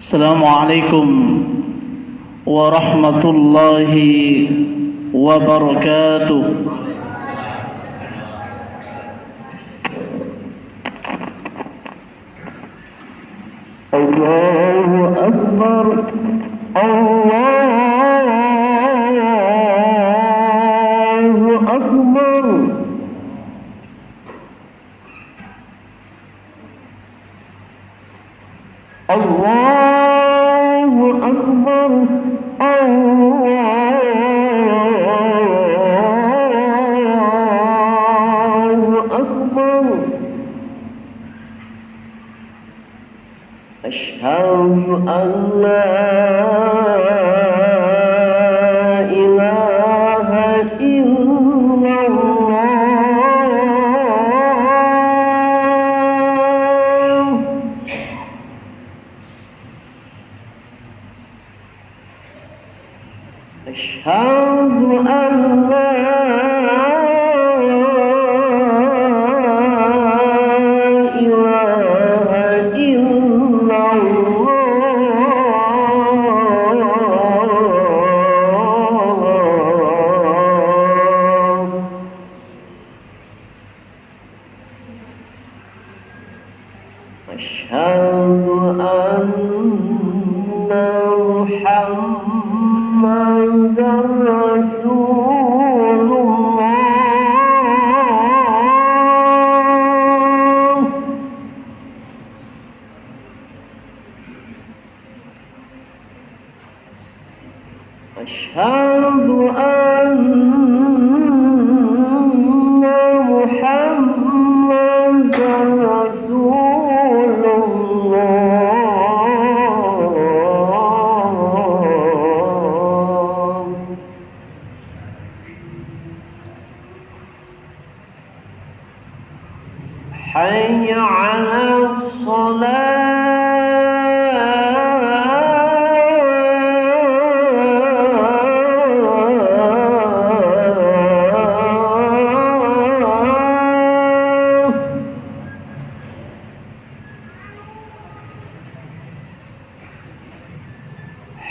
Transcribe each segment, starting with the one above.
Assalamualaikum warahmatullahi wabarakatuh. Allahu Akbar, Allahu Akbar. Allahu Akbar, Allahu Akbar. Asyhadu an la ilaha illallah. Asyhadu an la ilaha illallah. Asyhadu anna Muhammadar Rasulullah. Asyhadu anna Muhammadar Rasulullah. Hayya 'alas shalah.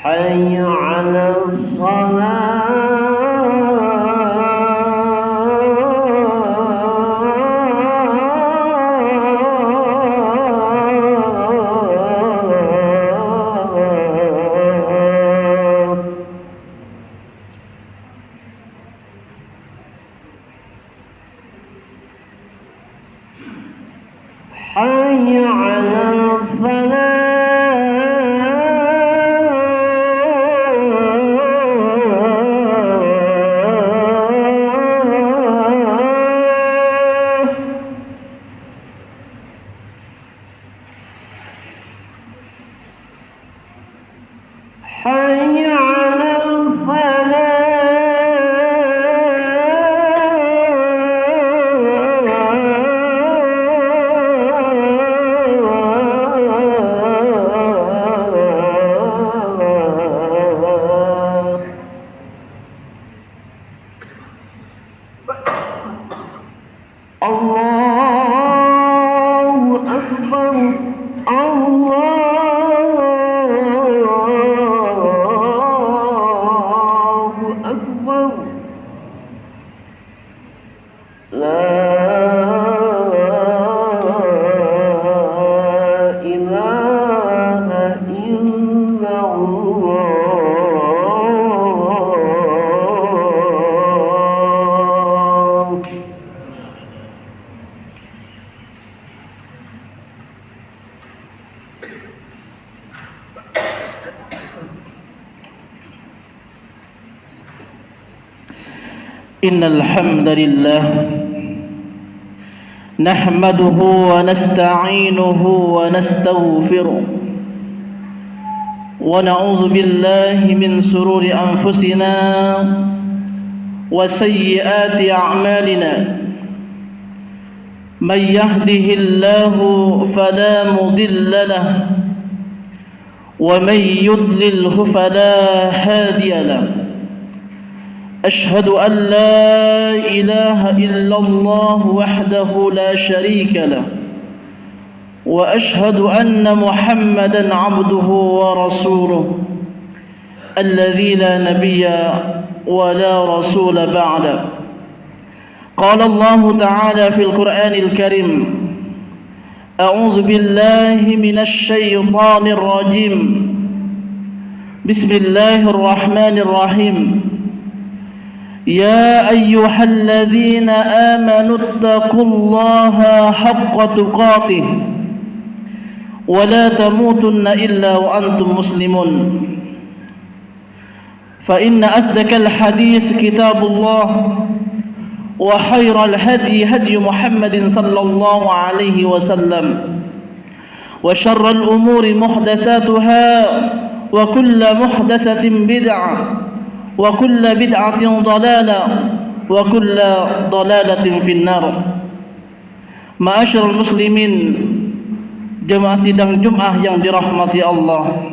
Hayya 'alas salah. Hayya 'alal falah. Hayya 'alal falah. Allahu Akbar, Allahu Akbar. La ilaha illallah. Innal hamdalillah nahmaduhu wa nasta'inuhu wa nastaghfiruh wa na'udzu billahi min sururi anfusina wa sayyiati a'malina. Man yahdihillahu fala mudilla lahu wa man yudlilhu fala hadiya lahu. أشهد أن لا إله إلا الله وحده لا شريك له وأشهد أن محمدا عبده ورسوله الذي لا نبي ولا رسول بعده. قال الله تعالى في القرآن الكريم: أعوذ بالله من الشيطان الرجيم. بسم الله الرحمن الرحيم. يا أيها الذين آمنوا اتقوا الله حق تقاته ولا تموتن إلا وأنتم مسلمون. فإن أصدق الحديث كتاب الله، وخير الهدي هدي محمد صلى الله عليه وسلم، وشر الأمور محدثاتها، وكل محدثة بدعة، وكل بدعة ضلالة، وكل ضلالة في النار. Ma'asyiral muslimin, jemaah sidang Jumat yang dirahmati Allah,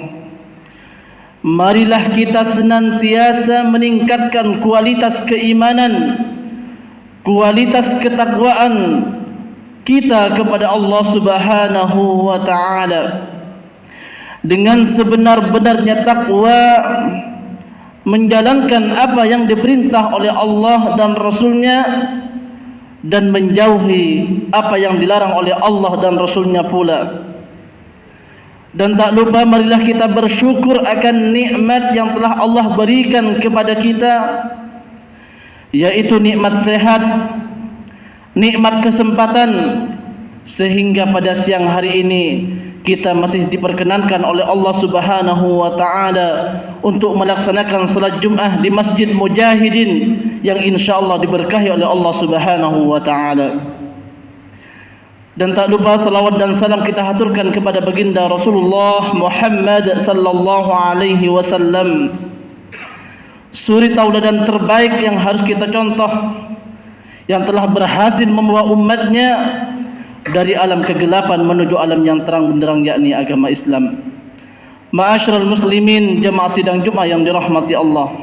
marilah kita senantiasa meningkatkan kualitas keimanan, kualitas ketakwaan kita kepada Allah Subhanahu wa ta'ala. Dengan sebenar-benarnya takwa, menjalankan apa yang diperintah oleh Allah dan Rasulnya, dan menjauhi apa yang dilarang oleh Allah dan Rasulnya pula. Dan tak lupa marilah kita bersyukur akan nikmat yang telah Allah berikan kepada kita, yaitu nikmat sehat, nikmat kesempatan, sehingga pada siang hari ini kita masih diperkenankan oleh Allah Subhanahu wa ta'ala untuk melaksanakan salat Jumat di Masjid Mujahidin yang insyaallah diberkahi oleh Allah Subhanahu wa ta'ala. Dan tak lupa salawat dan salam kita haturkan kepada baginda Rasulullah Muhammad sallallahu alaihi wasallam, suri tauladan terbaik yang harus kita contoh, yang telah berhasil membawa umatnya dari alam kegelapan menuju alam yang terang benderang, yakni agama Islam. Ma'asyiral muslimin, jemaah sidang Jumat yang dirahmati Allah,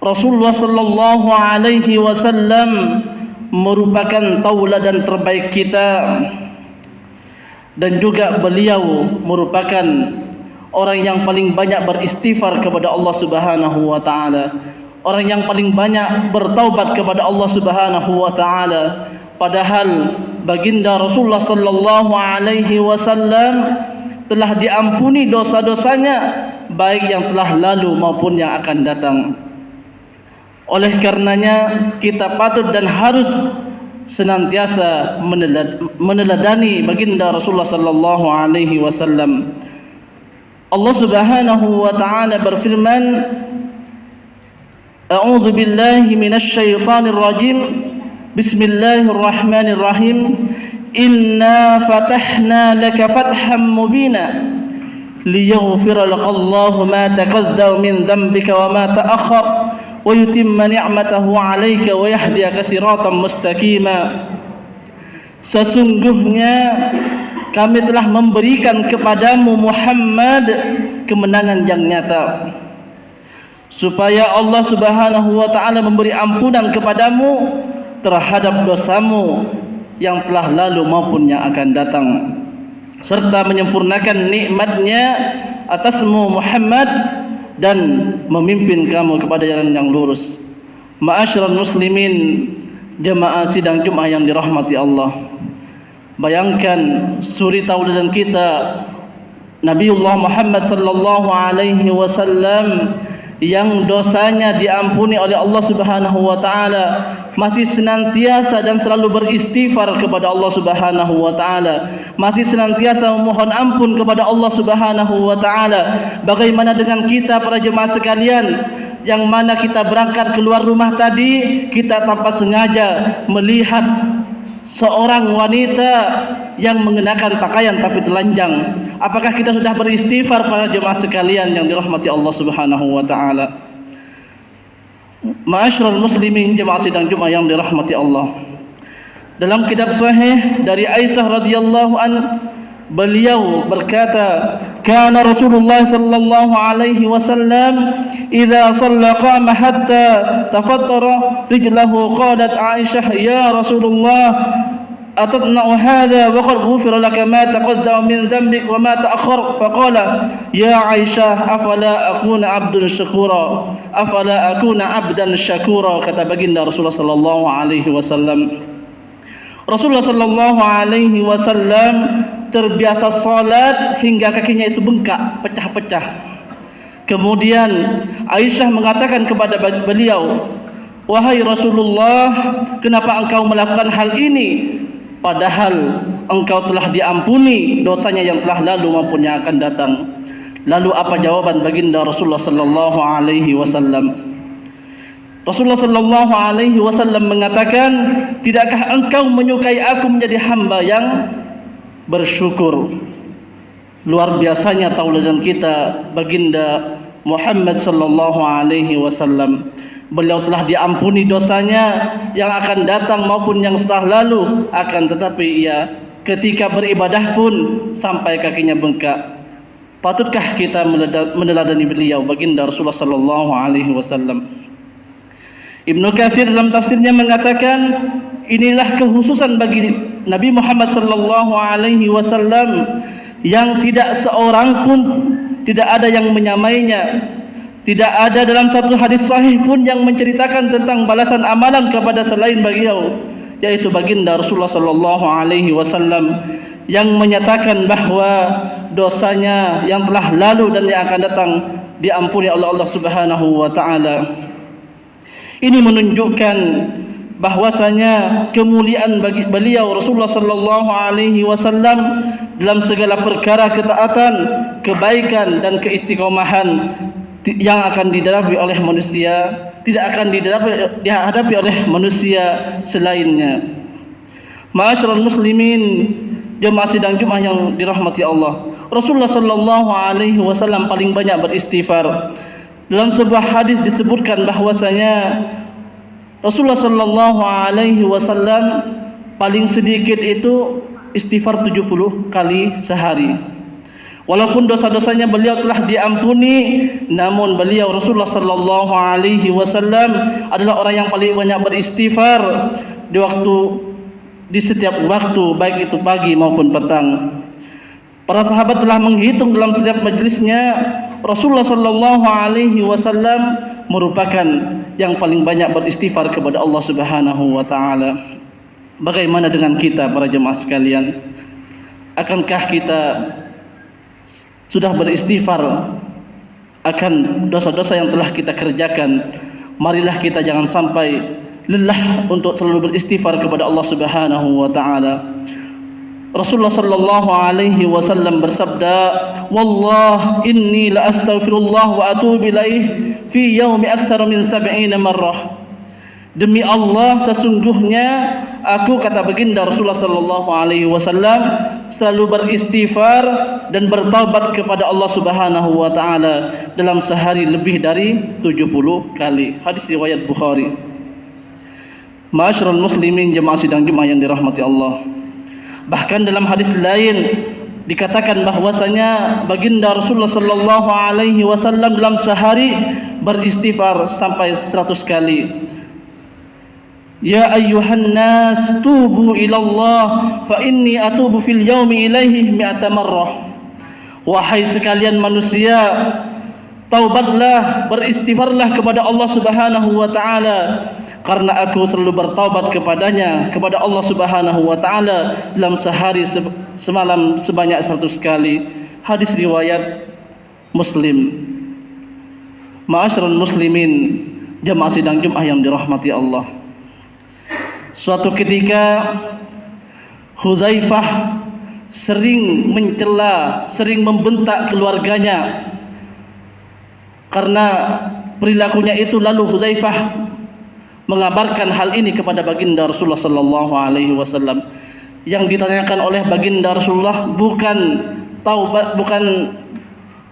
Rasulullah sallallahu alaihi wasallam merupakan tauladan terbaik kita, dan juga beliau merupakan orang yang paling banyak beristighfar kepada Allah Subhanahu wa ta'ala, orang yang paling banyak bertaubat kepada Allah Subhanahu wa ta'ala. Padahal baginda Rasulullah sallallahu alaihi wasallam telah diampuni dosa-dosanya, baik yang telah lalu maupun yang akan datang. Oleh karenanya kita patut dan harus senantiasa meneladani baginda Rasulullah sallallahu alaihi wasallam. Allah Subhanahu wa ta'ala berfirman: A'udzu billahi minasy syaithanir rajim. Bismillahirrahmanirrahim. Inna fatahna laka fathan mubina liyaghfira lakallahu ma taqaddama min dhanbika wa ma ta'akhkhar wa yutimma ni'matahu 'alaika wa yahdiyaka siratan mustaqima. Sesungguhnya kami telah memberikan kepadamu Muhammad kemenangan yang nyata, supaya Allah Subhanahu wa ta'ala memberi ampunan kepadamu terhadap dosamu yang telah lalu maupun yang akan datang, serta menyempurnakan nikmatnya atasmu Muhammad dan memimpin kamu kepada jalan yang lurus. Ma'asyiral muslimin, jemaah sidang Jumat yang dirahmati Allah, bayangkan suri tauladan kita Nabiullah Muhammad sallallahu alaihi wasallam yang dosanya diampuni oleh Allah Subhanahu wa ta'ala, masih senantiasa dan selalu beristighfar kepada Allah Subhanahu wa ta'ala, masih senantiasa memohon ampun kepada Allah Subhanahu wa ta'ala. Bagaimana dengan kita para jemaah sekalian, yang mana kita berangkat keluar rumah tadi, kita tanpa sengaja melihat seorang wanita yang mengenakan pakaian tapi telanjang. Apakah kita sudah beristighfar para jemaah sekalian yang dirahmati Allah Subhanahu wa ta'ala? Ma'asyiral muslimin, jemaah sidang Jumat yang dirahmati Allah, dalam kitab sahih dari Aisyah radhiyallahu an, beliau berkata, kana Rasulullah sallallahu alaihi wasallam idza shalla qama hatta tafattara rijlahu, qalat Aisyah, ya Rasulullah أتطمع هذا وقد غفر لك ما تقدم من ذنبك وما تأخر فقال يا عائشة أفلا أكون عبدا شكورا kata baginda Rasulullah sallallahu alaihi wasallam. Rasulullah sallallahu alaihi wasallam terbiasa salat hingga kakinya itu bengkak, pecah-pecah. Kemudian Aisyah mengatakan kepada beliau, "Wahai Rasulullah, kenapa engkau melakukan hal ini? Padahal engkau telah diampuni dosanya yang telah lalu maupun yang akan datang." Lalu apa jawaban baginda Rasulullah sallallahu alaihi wasallam? Rasulullah sallallahu alaihi wasallam mengatakan, "Tidakkah engkau menyukai aku menjadi hamba yang bersyukur?" Luar biasanya tauladan kita baginda Muhammad sallallahu alaihi wasallam. Beliau telah diampuni dosanya yang akan datang maupun yang setelah lalu, akan tetapi ia ketika beribadah pun sampai kakinya bengkak. Patutkah kita meneladani beliau baginda Rasulullah sallallahu alaihi wasallam? Ibnu Katsir dalam tafsirnya mengatakan, inilah kekhususan bagi Nabi Muhammad sallallahu alaihi wasallam yang tidak seorang pun tidak ada yang menyamainya. Tidak ada dalam satu hadis sahih pun yang menceritakan tentang balasan amalan kepada selain beliau, yaitu baginda Rasulullah sallallahu alaihi wasallam yang menyatakan bahwa dosanya yang telah lalu dan yang akan datang diampuni oleh Allah Subhanahu wa taala. Ini menunjukkan bahwasanya kemuliaan bagi beliau Rasulullah sallallahu alaihi wasallam dalam segala perkara ketaatan, kebaikan dan keistiqomahan yang akan dihadapi oleh manusia, tidak akan dihadapi oleh manusia selainnya. Ma'asyiral muslimin, jemaah sidang Jumat yang dirahmati Allah, Rasulullah sallallahu alaihi wasallam paling banyak beristighfar. Dalam sebuah hadis disebutkan bahwasanya Rasulullah sallallahu alaihi wasallam paling sedikit itu istighfar 70 kali sehari. Walaupun dosa-dosanya beliau telah diampuni, namun beliau Rasulullah sallallahu alaihi wasallam adalah orang yang paling banyak beristighfar di setiap waktu, baik itu pagi maupun petang. Para sahabat telah menghitung dalam setiap majlisnya, Rasulullah sallallahu alaihi wasallam merupakan yang paling banyak beristighfar kepada Allah Subhanahu wa taala. Bagaimana dengan kita para jemaah sekalian? Akankah kita sudah beristighfar akan dosa-dosa yang telah kita kerjakan? Marilah kita jangan sampai lelah untuk selalu beristighfar kepada Allah Subhanahu wa taala. Rasulullah sallallahu alaihi wasallam bersabda, "Wallah inni la astaghfirullah wa atubu ilaih fi yaumi aktsara min 70 marrah." Demi Allah, sesungguhnya aku, kata baginda Rasulullah sallallahu alaihi wasallam, selalu beristighfar dan bertaubat kepada Allah Subhanahu wa taala dalam sehari lebih dari 70 kali. Hadis riwayat Bukhari. Ma'asyiral muslimin, jemaah sidang Jumat yang dirahmati Allah. Bahkan dalam hadis lain dikatakan bahwasanya baginda Rasulullah sallallahu alaihi wasallam dalam sehari beristighfar sampai 100 kali. Ya ayyuhan nas tubu ilallah fa inni atubu fil yaumi ilaihi mi'ata marrah. Wahai sekalian manusia, taubatlah, beristighfarlah kepada Allah Subhanahu wa taala, karena aku selalu bertaubat kepadanya, kepada Allah Subhanahu wa taala dalam sehari semalam sebanyak 100 kali. Hadis riwayat Muslim. Ma'asyiral muslimin, jemaah sidang Jumat yang dirahmati Allah. Suatu ketika Hudzaifah sering mencela, sering membentak keluarganya karena perilakunya itu. Lalu Hudzaifah mengabarkan hal ini kepada baginda Rasulullah sallallahu alaihi wasallam. Yang ditanyakan oleh baginda Rasulullah bukan taubat, bukan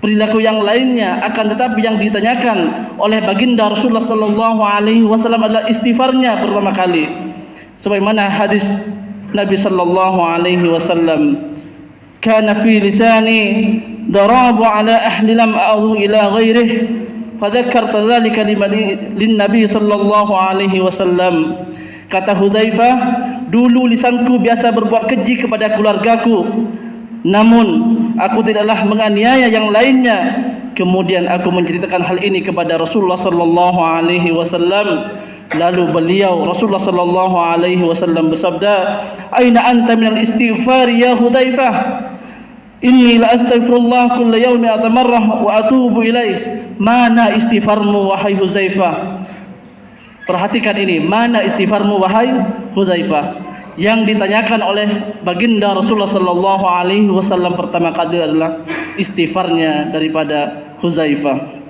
perilaku yang lainnya, akan tetapi yang ditanyakan oleh baginda Rasulullah sallallahu alaihi wasallam adalah istighfarnya pertama kali. Sebagaimana hadis Nabi sallallahu alaihi wasallam, kana fi lisani darabu ala ahli lam a'udhu ila ghairih, fadzakarta dzalika lin Nabi sallallahu alaihi wasallam. Kata Hudzaifah, Dulu lisanku biasa berbuat keji kepada keluargaku, namun aku tidaklah menganiaya yang lainnya. Kemudian aku menceritakan hal ini kepada Rasulullah sallallahu alaihi wasallam. Lalu Rasulullah sallallahu alaihi wasallam bersabda, "Aina anta minal istighfar ya Hudzaifah? Inni la astaghfirullah kulla yawmin atamarrah wa atubu ilaih." Mana istighfarmu wahai Hudzaifah? Perhatikan ini, mana istighfarmu wahai Hudzaifah? Yang ditanyakan oleh baginda Rasulullah sallallahu alaihi wasallam pertama kali adalah istighfarnya daripada Hudzaifah.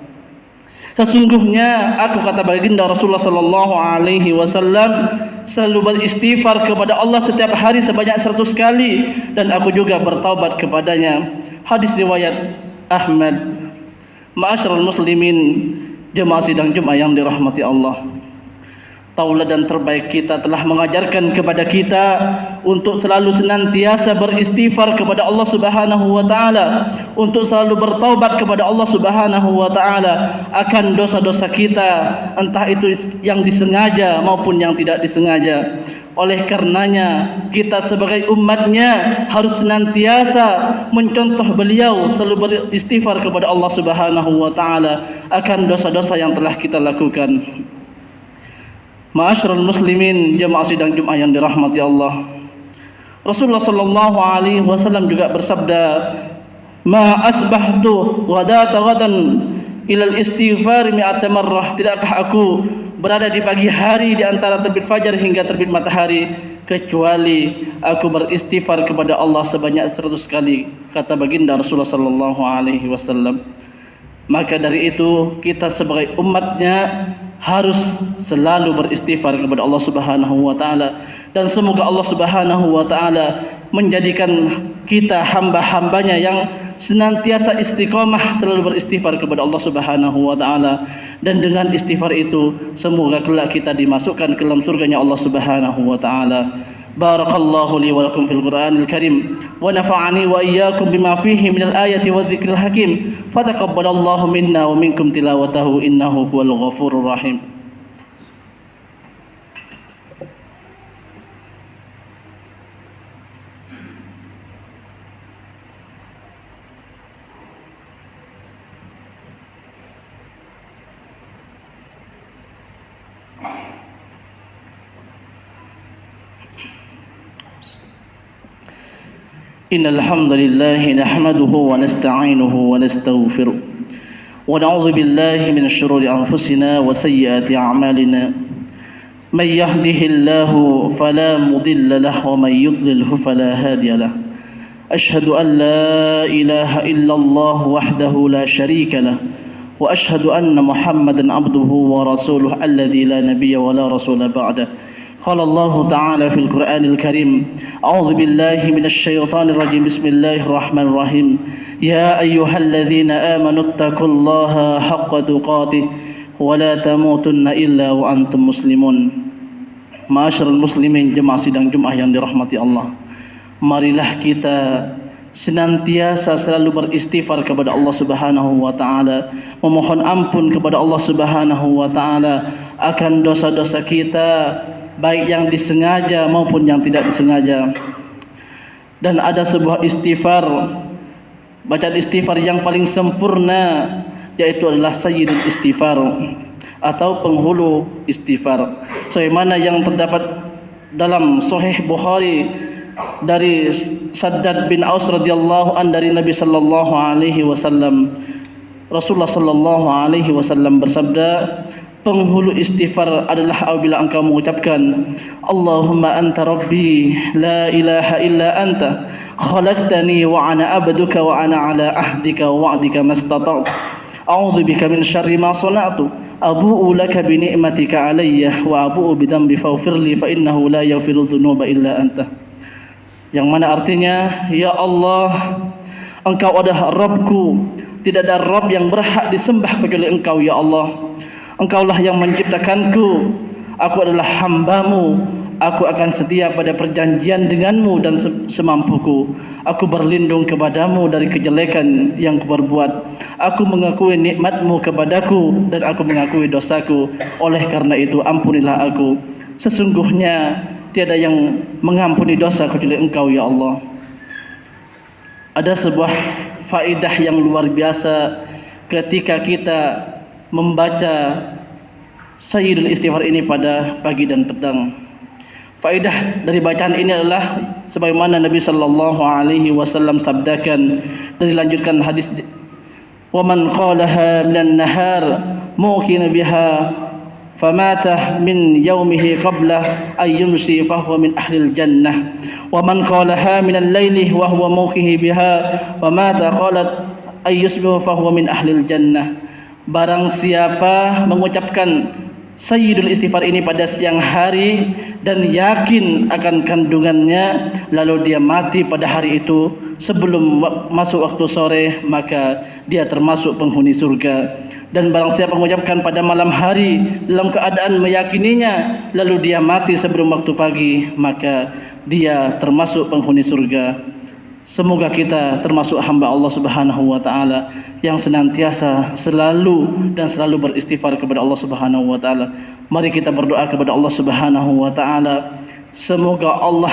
Sesungguhnya aku, kata baginda Rasulullah sallallahu alaihi wasallam, selalu beristighfar kepada Allah setiap hari sebanyak 100 kali, dan aku juga bertaubat kepadanya. Hadis riwayat Ahmad. Ma'asyiral muslimin, jemaah sidang Jumat yang dirahmati Allah. Tauladan terbaik kita telah mengajarkan kepada kita untuk selalu senantiasa beristighfar kepada Allah Subhanahu wa taala, untuk selalu bertaubat kepada Allah Subhanahu wa taala akan dosa-dosa kita, entah itu yang disengaja maupun yang tidak disengaja. Oleh karenanya kita sebagai umatnya harus senantiasa mencontoh beliau, selalu beristighfar kepada Allah Subhanahu wa taala akan dosa-dosa yang telah kita lakukan. Ma'asyiral muslimin, jemaah sidang Jumat yang dirahmati Allah. Rasulullah sallallahu alaihi wasallam juga bersabda, "Ma asbahtu ghadata ghadan ilal istighfar mi'ata marrah." Tidakkah aku berada di pagi hari di antara terbit fajar hingga terbit matahari kecuali aku beristighfar kepada Allah sebanyak 100 kali, kata baginda Rasulullah sallallahu alaihi wasallam. Maka dari itu kita sebagai umatnya harus selalu beristighfar kepada Allah Subhanahu wa taala, dan semoga Allah Subhanahu wa taala menjadikan kita hamba-hambanya yang senantiasa istiqomah selalu beristighfar kepada Allah Subhanahu wa taala, dan dengan istighfar itu semoga kelak kita dimasukkan ke dalam surganya Allah Subhanahu wa taala. Barakallahu li wa lakum fil Qur'anil Karim wa nafa'ani wa iyyakum bima fihi minal ayati wadh-dhikril hakim. Fataqabbalallahu minna wa minkum tilawatahu innahu huwal ghafurur rahim. Innal hamdalillah nahmaduhu wa nasta'inuhu wa nastaghfiruh wa na'udzu billahi min shururi anfusina wa sayyiati a'malina. May yahdihillahu fala mudilla lahu wa may yudlilhu fala hadiya lahu. Ashhadu an la ilaha illallah wahdahu la sharika lahu wa ashhadu anna Muhammadan abduhu wa rasuluhu alladzi la nabiyya wa la rasula ba'dahu. قال الله تعالى في القرآن الكريم: أعوذ بالله من الشيطان الرجيم بسم الله الرحمن الرحيم يا أيها الذين آمنوا اتقوا الله حق تقاته ولا تموتن إلا وأنتم مسلمون. Ma'asyiral muslimin, jemaah sidang Jumat yang dirahmati Allah, marilah kita senantiasa selalu beristighfar kepada Allah Subhanahu wa taala, memohon ampun kepada Allah Subhanahu wa taala akan dosa-dosa kita, baik yang disengaja maupun yang tidak disengaja. Dan ada sebuah istighfar, bacaan istighfar yang paling sempurna, yaitu adalah sayyidul istighfar atau penghulu istighfar, sebagaimana yang terdapat dalam Sahih Bukhari dari Shaddad bin Aus radhiyallahu an dari Nabi sallallahu alaihi wasallam. Rasulullah sallallahu alaihi wasallam bersabda, penghulu istighfar adalah apabila engkau mengucapkan, Allahumma anta rabbi la ilaha illa anta khalaqtani wa ana abduka wa ana ala ahdika wa wa'dika mastata'tu a'udzu bika min syarri ma sana'tu abu'u laka bi ni'matika alayya wa abu'u bi dhanbi faghfirli fa innahu la yaghfiru dhunuba illa anta. Yang mana artinya, ya Allah, engkau adalah Rabbku, tidak ada Rabb yang berhak disembah kecuali engkau ya Allah. Engkaulah yang menciptakanku, aku adalah hambamu, aku akan setia pada perjanjian denganmu dan semampuku. Aku berlindung kepadamu dari kejelekan yang kuperbuat. Aku mengakui nikmatmu kepadaku dan aku mengakui dosaku. Oleh karena itu ampunilah aku. Sesungguhnya tiada yang mengampuni dosa kecuali Engkau ya Allah. Ada sebuah faedah yang luar biasa ketika kita membaca Sayyidul Istighfar ini pada pagi dan petang. Faedah dari bacaan ini adalah sebagaimana Nabi sallallahu alaihi wasallam sabdakan, dan dilanjutkan hadis, wa man qalaha minan nahar muqina biha famata min yaumihi qabla ay yumsi fa huwa min ahlil jannah, wa man qalaha minal laili wa huwa muqihi biha wa mata qalat ay yusbihu fa huwa min ahlil jannah. Barang siapa mengucapkan Sayyidul Istighfar ini pada siang hari dan yakin akan kandungannya, lalu dia mati pada hari itu sebelum masuk waktu sore, maka dia termasuk penghuni surga. Dan barang siapa mengucapkan pada malam hari dalam keadaan meyakininya, lalu dia mati sebelum waktu pagi, maka dia termasuk penghuni surga. Semoga kita termasuk hamba Allah Subhanahu wa taala yang senantiasa selalu beristighfar kepada Allah Subhanahu wa taala. Mari kita berdoa kepada Allah Subhanahu wa taala, semoga Allah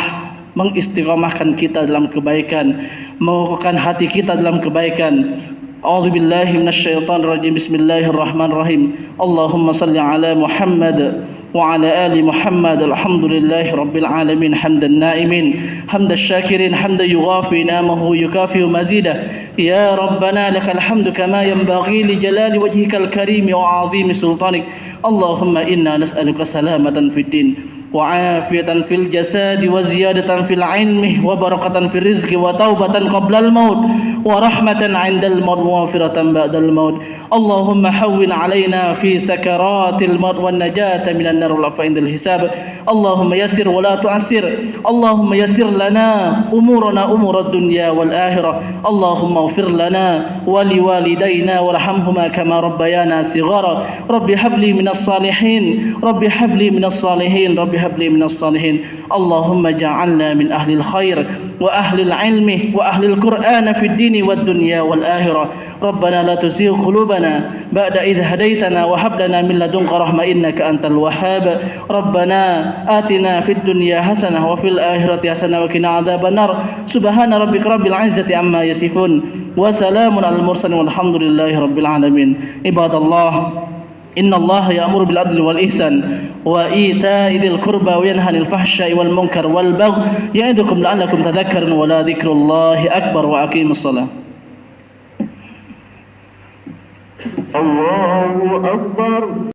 mengistiqamahkan kita dalam kebaikan, mengukuhkan hati kita dalam kebaikan. A'udzu billahi minasyaitonir rajim. Bismillahirrahmanirrahim. Allahumma shalli ala Muhammad wa ala ali Muhammad. Alhamdulillahi rabbil alamin, hamdan naimin, hamdan syakirin, hamdan yughafi namahu yukafi mazidah. Ya rabbana lakal hamdu kama yanbaghi li jalali wajhikal karim wa 'azimi sultanik. Allahumma inna nas'aluka salamatan fid din wa 'afiyatan fil jasad wa ziyadatan fil 'ilmi wa barakatan fil rizqi wa taubatan qabla al maut wa rahmatan 'indal maut wa maghfiratan ba'dal maut. Allahumma hawwin 'alaina fi sakaratil maut wan najata minan nar wal afa indal hisab. Allahumma yassir wa la tu'assir. Allahumma yassir lana umurana umurad dunya wal akhirah. Allahumma ighfir lana wa liwalidayna warhamhuma kama rabbayana shighara. Rabbi habli minas salihin, Rabbi habli minas salihin, Rabbi habli minas salihin. Allahumma ja'alna min ahli al-khair wa ahli al-ilmi wa ahli al-Qur'an fi ad-din wad dunya wal akhirah. Rabbana la tuzigh qulubana ba'da idh hadaytana wa hab lana min ladunka rahmah innaka antal wahhab. Rabbana atina fid dunya hasanah wa fil akhirati hasanah wa qina adzabannar. Subhana rabbika rabbil izzati amma yasifun wa salamun alal mursalin walhamdulillahi rabbil alamin. Ibadallah, inna Allah ya'muru bil adli wal ihsan wa ita'i dzil qurba wa yanha 'anil fahsya'i wal munkar wal baghi ya'idukum la'allakum tadhakkarun wa la dzikrullahi akbar wa aqimus shalah. Allahu akbar.